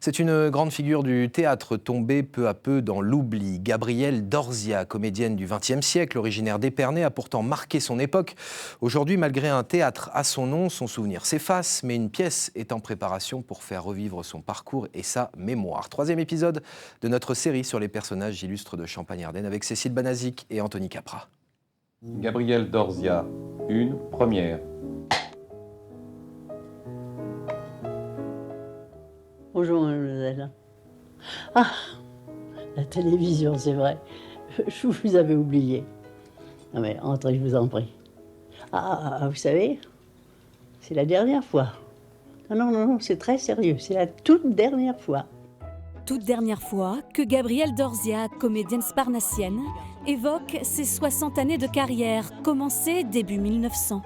C'est une grande figure du théâtre tombée peu à peu dans l'oubli. Gabrielle Dorzia, comédienne du XXe siècle, originaire d'Épernay, a pourtant marqué son époque. Aujourd'hui, malgré un théâtre à son nom, son souvenir s'efface, mais une pièce est en préparation pour faire revivre son parcours et sa mémoire. Troisième épisode de notre série sur les personnages illustres de Champagne-Ardenne avec Cécile Banazik et Anthony Capra. Gabrielle Dorzia, une première. Bonjour, mademoiselle. Ah, la télévision, c'est vrai. Je vous avais oublié. Non mais entrez, je vous en prie. Vous savez, c'est la dernière fois. Non, c'est très sérieux. C'est la toute dernière fois. Toute dernière fois que Gabrielle Dorzia, comédienne sparnassienne, évoque ses 60 années de carrière, commencée début 1900.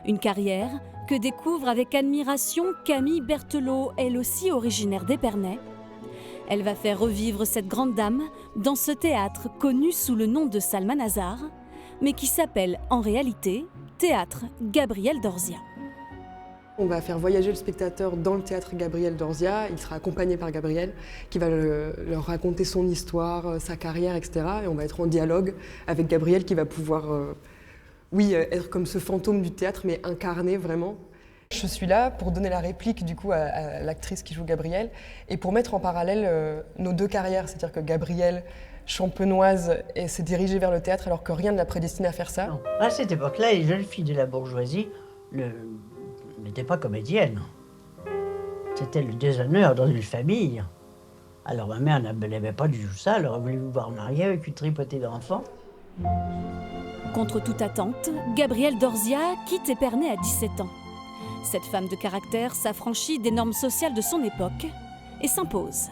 Une carrière que découvre avec admiration Camille Berthelot, elle aussi originaire d'Épernay. Elle va faire revivre cette grande dame dans ce théâtre connu sous le nom de Salmanazar, mais qui s'appelle en réalité Théâtre Gabrielle Dorzia. On va faire voyager le spectateur dans le théâtre Gabrielle Dorzia. Il sera accompagné par Gabrielle qui va leur raconter son histoire, sa carrière, etc. Et on va être en dialogue avec Gabrielle qui va pouvoir être comme ce fantôme du théâtre, mais incarné vraiment. Je suis là pour donner la réplique du coup à l'actrice qui joue Gabrielle et pour mettre en parallèle nos deux carrières. C'est-à-dire que Gabrielle, champenoise, s'est dirigée vers le théâtre alors que rien ne l'a prédestinée à faire ça. Non. À cette époque-là, les jeunes filles de la bourgeoisie n'étaient pas comédiennes. C'était le déshonneur dans une famille. Alors ma mère n'aimait pas du tout ça, elle aurait voulu vous voir mariée avec une tripotée d'enfants. Contre toute attente, Gabrielle Dorzia quitte Épernay à 17 ans. Cette femme de caractère s'affranchit des normes sociales de son époque et s'impose.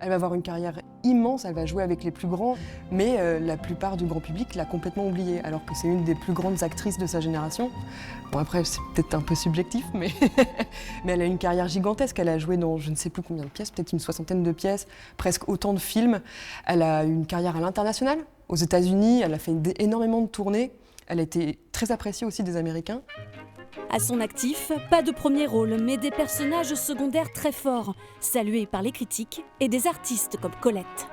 Elle va avoir une carrière immense, elle va jouer avec les plus grands, mais la plupart du grand public l'a complètement oubliée, alors que c'est une des plus grandes actrices de sa génération. Bon après, c'est peut-être un peu subjectif, mais, mais elle a une carrière gigantesque. Elle a joué dans je ne sais plus combien de pièces, peut-être une 60aine de pièces, presque autant de films. Elle a une carrière à l'international, aux États-Unis, elle a fait énormément de tournées. Elle a été très appréciée aussi des Américains. À son actif, pas de premier rôle, mais des personnages secondaires très forts, salués par les critiques et des artistes comme Colette.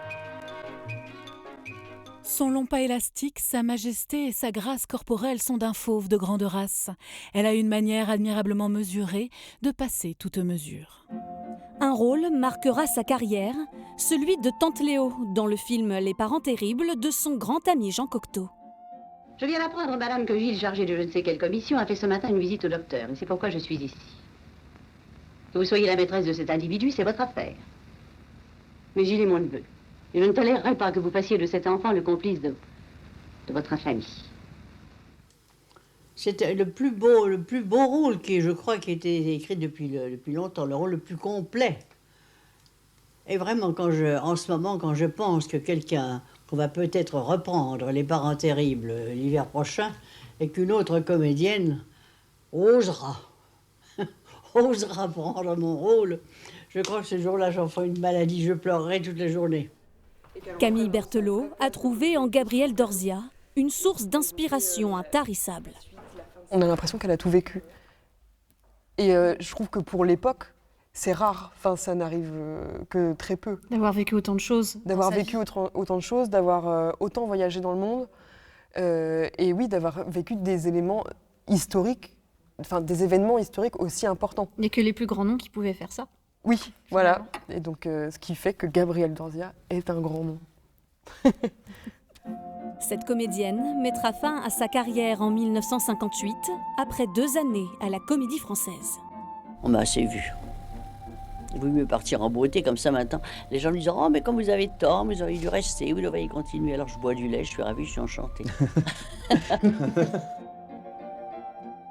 Son long pas élastique, sa majesté et sa grâce corporelle sont d'un fauve de grande race. Elle a une manière admirablement mesurée de passer toute mesure. Un rôle marquera sa carrière, celui de Tante Léo, dans le film Les Parents Terribles de son grand ami Jean Cocteau. Je viens d'apprendre, madame, que Gilles, chargé de je ne sais quelle commission, a fait ce matin une visite au docteur. Et c'est pourquoi je suis ici. Que vous soyez la maîtresse de cet individu, c'est votre affaire. Mais Gilles est mon neveu. Et je ne tolérerai pas que vous fassiez de cet enfant le complice de votre infamie. C'était le plus beau rôle qui, je crois, qui a été écrit depuis longtemps, le rôle le plus complet. Et vraiment, en ce moment, quand je pense que qu'on va peut-être reprendre Les Parents Terribles l'hiver prochain, et qu'une autre comédienne osera prendre mon rôle, je crois que ce jour-là, j'en ferai une maladie, je pleurerai toute la journée. Camille Berthelot a trouvé en Gabrielle Dorzia une source d'inspiration intarissable. On a l'impression qu'elle a tout vécu. Et je trouve que pour l'époque, c'est rare, enfin ça n'arrive que très peu. D'avoir vécu autant de choses. D'avoir vécu autant de choses, d'avoir autant voyagé dans le monde, et oui, d'avoir vécu des éléments historiques, enfin des événements historiques aussi importants. Il n'y a que les plus grands noms qui pouvaient faire ça. Oui, voilà. Et donc ce qui fait que Gabrielle Dorzia est un grand nom. Cette comédienne mettra fin à sa carrière en 1958, après 2 années à la Comédie Française. On m'a assez vu. Il vaut mieux partir en beauté comme ça maintenant. Les gens me disent « Oh, mais comme vous avez tort, vous auriez dû rester, vous devriez continuer. » Alors je bois du lait, je suis ravie, je suis enchantée.